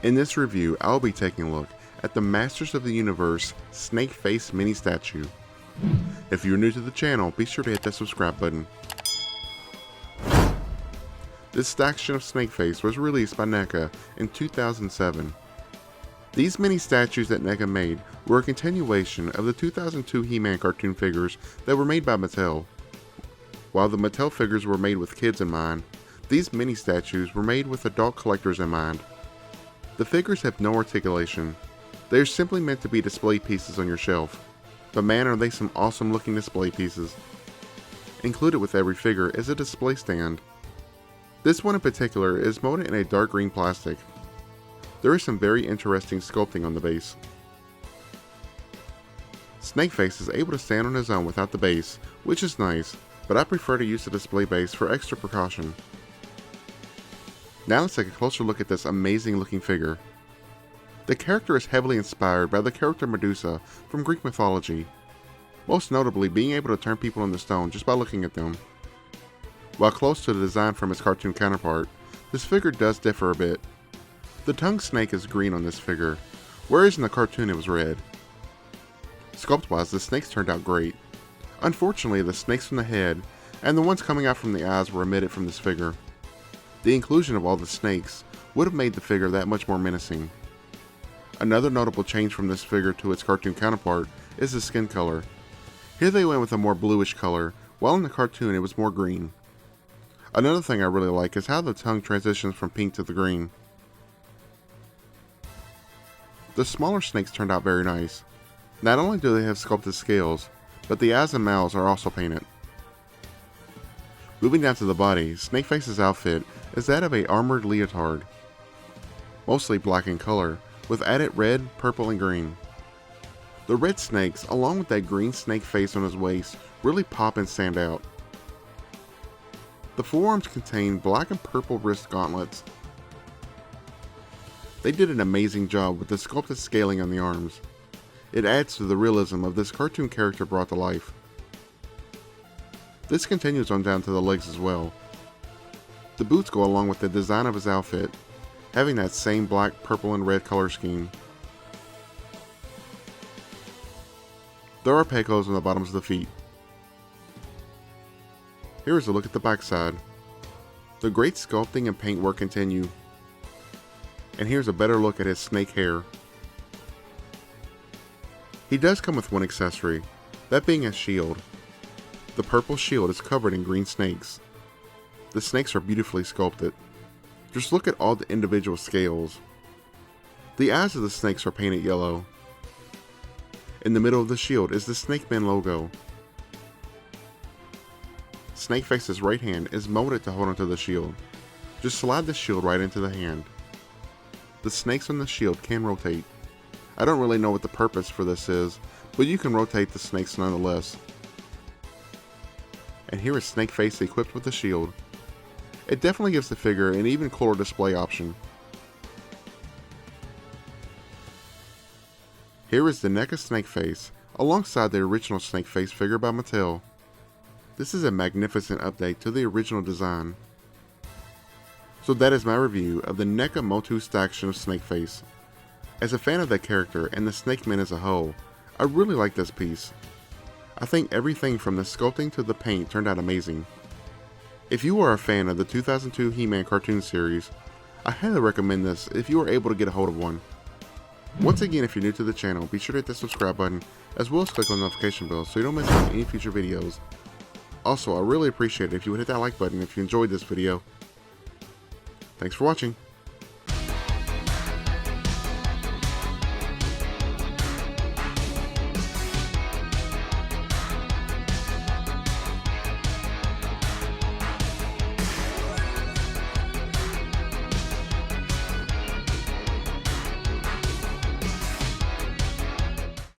In this review, I'll be taking a look at the Masters of the Universe Snake Face mini statue. If you're new to the channel, be sure to hit that subscribe button. This statue of Snake Face was released by Neca in 2007. These mini statues that Neca made were a continuation of the 2002 He-Man cartoon figures that were made by Mattel. While the Mattel figures were made with kids in mind, these mini statues were made with adult collectors in mind. The figures have no articulation. They are simply meant to be display pieces on your shelf. But man, are they some awesome looking display pieces. Included with every figure is a display stand. This one in particular is molded in a dark green plastic. There is some very interesting sculpting on the base. Snakeface is able to stand on his own without the base, which is nice, but I prefer to use the display base for extra precaution. Now let's take a closer look at this amazing looking figure. The character is heavily inspired by the character Medusa from Greek mythology, most notably being able to turn people into stone just by looking at them. While close to the design from its cartoon counterpart, this figure does differ a bit. The tongue snake is green on this figure, whereas in the cartoon it was red. Sculpt-wise, the snakes turned out great. Unfortunately, the snakes from the head and the ones coming out from the eyes were omitted from this figure. The inclusion of all the snakes would have made the figure that much more menacing. Another notable change from this figure to its cartoon counterpart is the skin color. Here they went with a more bluish color, while in the cartoon it was more green. Another thing I really like is how the tongue transitions from pink to the green. The smaller snakes turned out very nice. Not only do they have sculpted scales, but the eyes and mouths are also painted. Moving down to the body, Snakeface's outfit is that of a armored leotard, mostly black in color, with added red, purple, and green. The red snakes, along with that green snake face on his waist, really pop and stand out. The forearms contain black and purple wrist gauntlets. They did an amazing job with the sculpted scaling on the arms. It adds to the realism of this cartoon character brought to life. This continues on down to the legs as well. The boots go along with the design of his outfit, having that same black, purple, and red color scheme. There are pegholes on the bottoms of the feet. Here is a look at the backside. The great sculpting and paintwork continue. And here's a better look at his snake hair. He does come with one accessory, that being a shield. The purple shield is covered in green snakes. The snakes are beautifully sculpted. Just look at all the individual scales. The eyes of the snakes are painted yellow. In the middle of the shield is the Snakeman logo. Snakeface's right hand is molded to hold onto the shield. Just slide the shield right into the hand. The snakes on the shield can rotate. I don't really know what the purpose for this is, but you can rotate the snakes nonetheless. And here is Snakeface equipped with the shield. It definitely gives the figure an even cooler display option. Here is the Neca Snakeface, alongside the original Snakeface figure by Mattel. This is a magnificent update to the original design. So that is my review of the Neca Motu statue of Snakeface. As a fan of that character and the Snake Men as a whole, I really like this piece. I think everything from the sculpting to the paint turned out amazing. If you are a fan of the 2002 He-Man cartoon series, I highly recommend this if you are able to get a hold of one. Once again, if you're new to the channel, be sure to hit the subscribe button, as well as click on the notification bell so you don't miss out on any future videos. Also, I really appreciate it if you would hit that like button if you enjoyed this video. Thanks for watching.